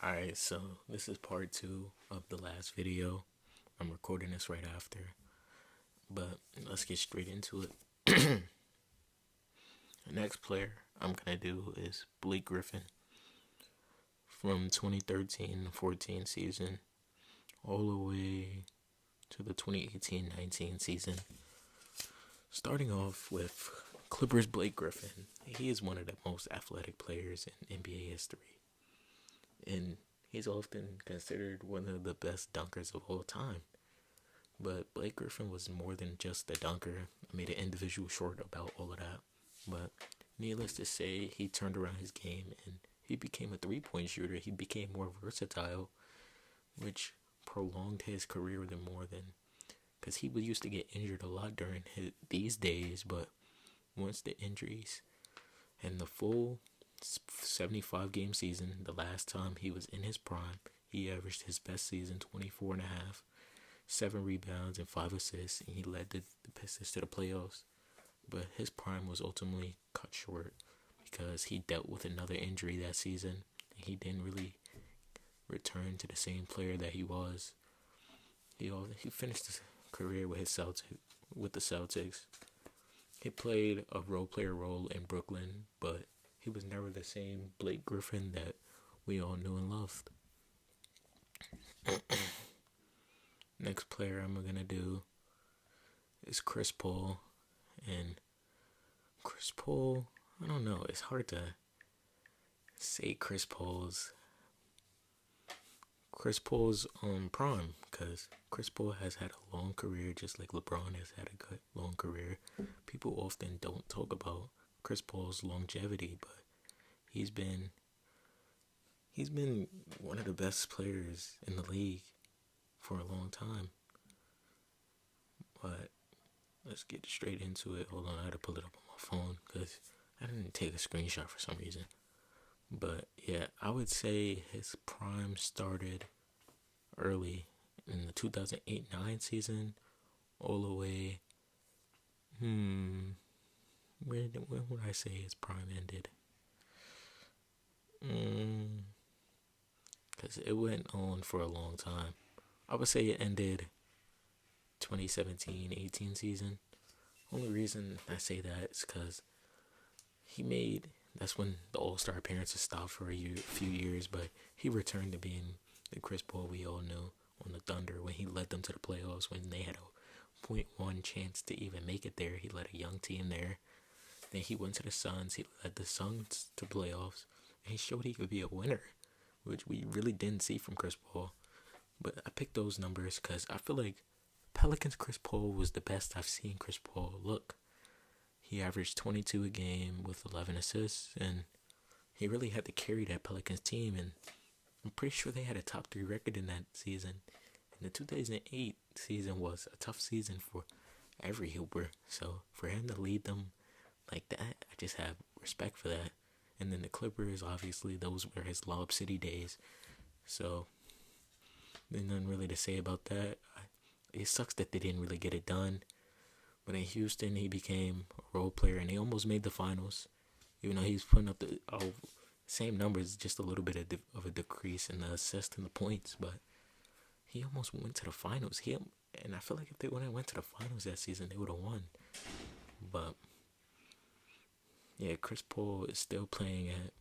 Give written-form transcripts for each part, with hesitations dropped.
Alright, so this is part two of the last video. I'm recording this right after, but let's get straight into it. The next player I'm gonna do is Blake Griffin from 2013-14 season all the way to the 2018-19 season. Starting off with Clippers Blake Griffin. He is one of the most athletic players in NBA history. And he's often considered one of the best dunkers of all time. But Blake Griffin was more than just a dunker. I made an individual short about all of that. But needless to say, he turned around his game and he became a three-point shooter. He became more versatile, which prolonged his career because he used to get injured a lot during these days. But once the injuries and the full 75 game season, the last time he was in his prime, he averaged his best season 24 and a half, 7 rebounds and 5 assists, and he led the Pistons to the playoffs. But his prime was ultimately cut short because he dealt with another injury that season, and he didn't really return to the same player that he was. He finished his career with the Celtics. He played a role player role in Brooklyn, but he was never the same Blake Griffin that we all knew and loved. Next player I'm going to do is Chris Paul. And Chris Paul, I don't know, it's hard to say Chris Paul's prime, because Chris Paul has had a long career just like LeBron has had a good long career. People often don't talk about Chris Paul's longevity, but he's been one of the best players in the league for a long time. But let's get straight into it. Hold on, I had to pull it up on my phone because I didn't take a screenshot for some reason. But yeah, I would say his prime started early in the 2008-9 season, all the way. When would I say his prime ended? Because it went on for a long time. I would say it ended 2017-18 season. Only reason I say that is because that's when the All-Star appearances stopped for a few years, but he returned to being the Chris Paul we all knew on the Thunder when he led them to the playoffs when they had a .1 chance to even make it there. He led a young team there. Then he went to the Suns. He led the Suns to playoffs, and he showed he could be a winner, which we really didn't see from Chris Paul. But I picked those numbers because I feel like Pelicans Chris Paul was the best I've seen Chris Paul look. He averaged 22 a game with 11 assists, and he really had to carry that Pelicans team, and I'm pretty sure they had a top 3 record in that season. And the 2008 season was a tough season for every Hooper, so for him to lead them like that, I just have respect for that. And then the Clippers, obviously, those were his Lob City days, so there's nothing really to say about that. It sucks that they didn't really get it done. But in Houston, he became a role player, and they almost made the finals. Even though he was putting up the same numbers, just a little bit of a decrease in the assists and the points. But he almost went to the finals. And I feel like if they went to the finals that season, they would have won. But yeah, Chris Paul is still playing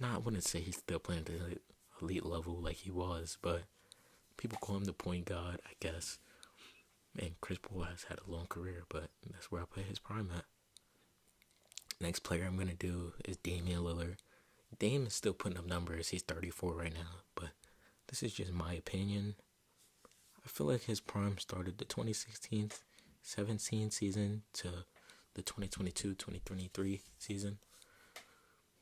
I wouldn't say he's still playing at the elite level like he was, but people call him the point guard, I guess. And Chris Paul has had a long career, but that's where I put his prime at. Next player I'm going to do is Damian Lillard. Dame is still putting up numbers. He's 34 right now, but this is just my opinion. I feel like his prime started the 2016-17 season to the 2022-2023 season.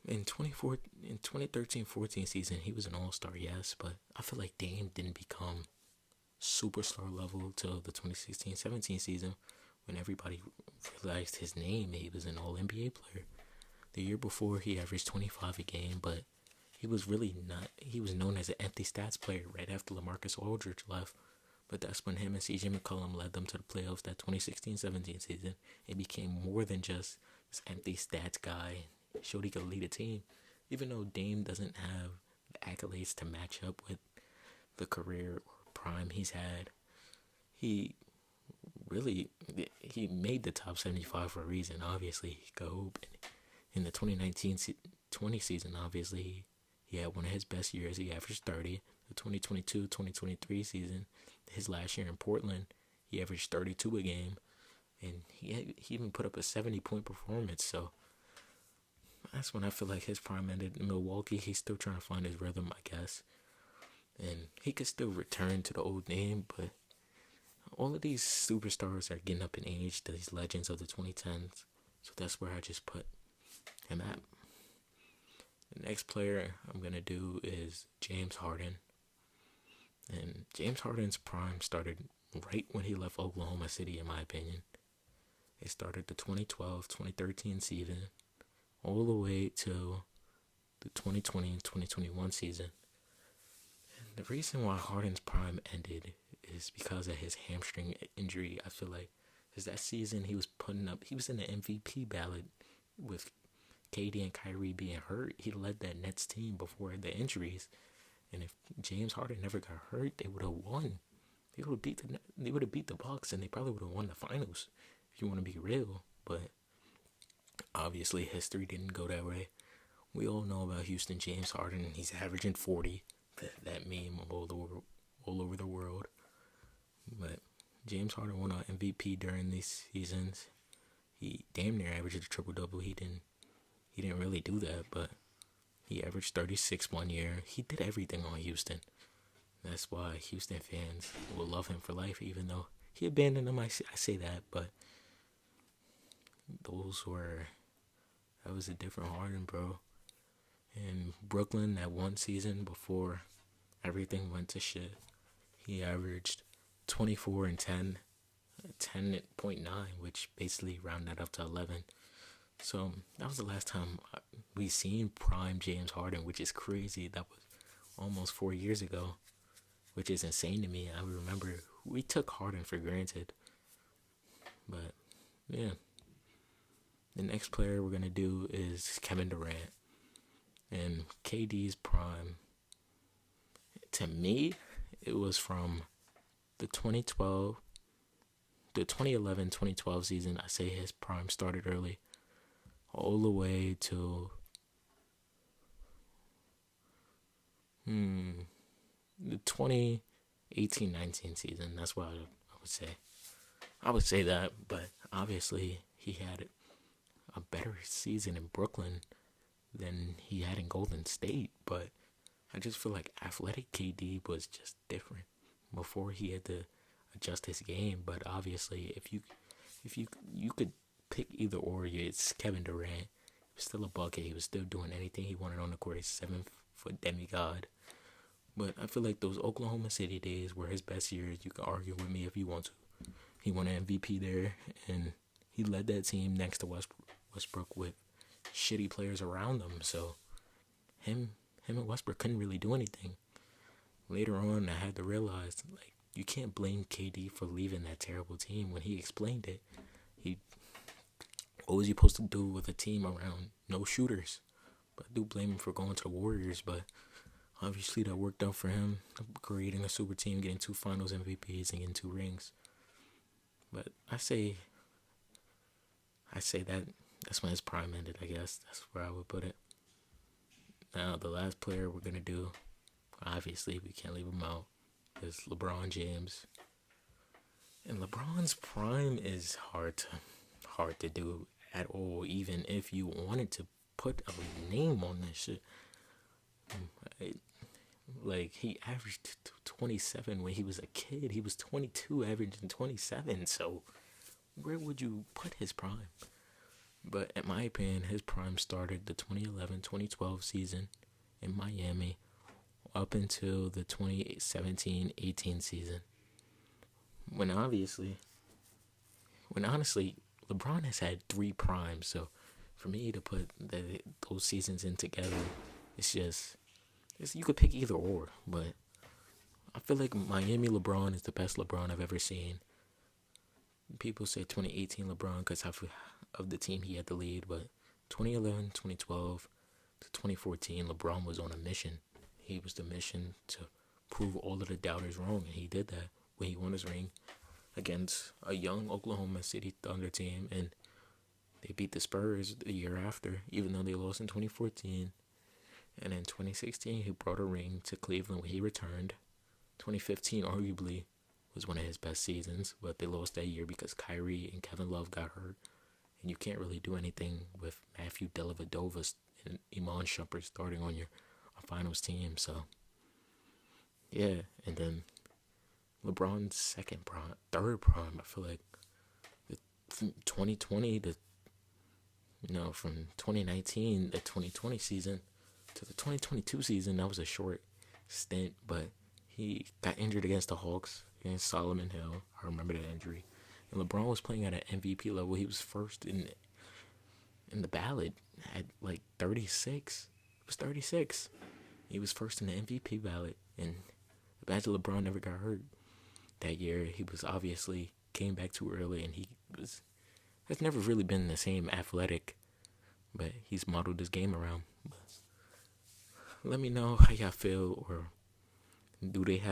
In 2013-14 season, he was an all-star, yes, but I feel like Dame didn't become superstar level till the 2016-17 season when everybody realized his name. He was an all-NBA player. The year before, he averaged 25 a game, but he was really not. He was known as an empty stats player right after LaMarcus Aldridge left. But that's when him and CJ McCollum led them to the playoffs that 2016-17 season. It became more than just this empty stats guy. Showed he could lead a team. Even though Dame doesn't have the accolades to match up with the career or prime he's had. He really he made the top 75 for a reason. Obviously, he could hoop. In the 2019-20 season, obviously, he had one of his best years. He averaged 30. The 2022-2023 season, his last year in Portland, he averaged 32 a game. And he even put up a 70-point performance. So that's when I feel like his prime ended. In Milwaukee, he's still trying to find his rhythm, I guess. And he could still return to the old name, but all of these superstars are getting up in age, these legends of the 2010s. So that's where I just put him at. The next player I'm going to do is James Harden. And James Harden's prime started right when he left Oklahoma City, in my opinion. It started the 2012-2013 season all the way to the 2020-2021 season. And the reason why Harden's prime ended is because of his hamstring injury. I feel like because that season he was in the MVP ballot with KD and Kyrie being hurt. He led that Nets team before the injuries. And if James Harden never got hurt, they would have won. They would have beat the Bucks, and they probably would have won the finals, if you want to be real. But obviously history didn't go that way. We all know about Houston James Harden. He's averaging 40. That meme all over the world. But James Harden won an MVP during these seasons. He damn near averaged a triple-double. He didn't really do that, but he averaged 36 one year. He did everything on Houston. That's why Houston fans will love him for life, even though he abandoned them. I say that, but that was a different Harden, bro. In Brooklyn, that one season before everything went to shit, he averaged 24 and 10, 10.9, which basically rounded up to 11. So that was the last time we seen prime James Harden, which is crazy. That was almost 4 years ago, which is insane to me. I remember we took Harden for granted. But yeah, the next player we're gonna do is Kevin Durant. And KD's prime, to me, it was from the 2011-2012 season. I say his prime started early, all the way to the 2018-19 season. That's what I would say. I would say that, but obviously he had a better season in Brooklyn than he had in Golden State. But I just feel like athletic KD was just different before he had to adjust his game. But obviously, if you could pick either or, it's Kevin Durant. He was still a bucket. He was still doing anything he wanted on the court. He's 7-foot demigod. But I feel like those Oklahoma City days were his best years. You can argue with me if you want to. He won an MVP there, and he led that team next to Westbrook with shitty players around them. So him and Westbrook couldn't really do anything. Later on, I had to realize, like, you can't blame KD for leaving that terrible team. When he explained it, what was he supposed to do with a team around no shooters? But I do blame him for going to the Warriors, but obviously that worked out for him, creating a super team, getting 2 finals MVPs, and getting 2 rings. But I say that's when his prime ended, I guess. That's where I would put it. Now, the last player we're going to do, obviously we can't leave him out, is LeBron James. And LeBron's prime is hard to do at all, even if you wanted to put a name on this shit. Like, he averaged 27 when he was a kid. He was 22, averaging 27. So where would you put his prime? But in my opinion, his prime started the 2011-2012 season in Miami up until the 2017-18 season. When honestly, LeBron has had 3 primes. So for me to put those seasons in together, you could pick either or. But I feel like Miami LeBron is the best LeBron I've ever seen. People say 2018 LeBron because of the team he had to lead, but 2011, 2012 to 2014, LeBron was on a mission. He was the mission to prove all of the doubters wrong, and he did that when he won his ring against a young Oklahoma City Thunder team, and they beat the Spurs the year after, even though they lost in 2014. And in 2016, he brought a ring to Cleveland when he returned. 2015 arguably was one of his best seasons, but they lost that year because Kyrie and Kevin Love got hurt. And you can't really do anything with Matthew Dellavedova and Iman Shumpert starting on your finals team. So, yeah. And then LeBron's third prime, I feel like from 2020 to, from 2019, the 2020 season to the 2022 season, that was a short stint, but he got injured against the Hawks, against Solomon Hill. I remember that injury. And LeBron was playing at an MVP level. He was first in the ballot at like 36. He was 36. He was first in the MVP ballot. And imagine LeBron never got hurt that year. He was obviously came back too early, and has never really been the same athletic, but he's modeled his game around. But let me know how y'all feel, or do they have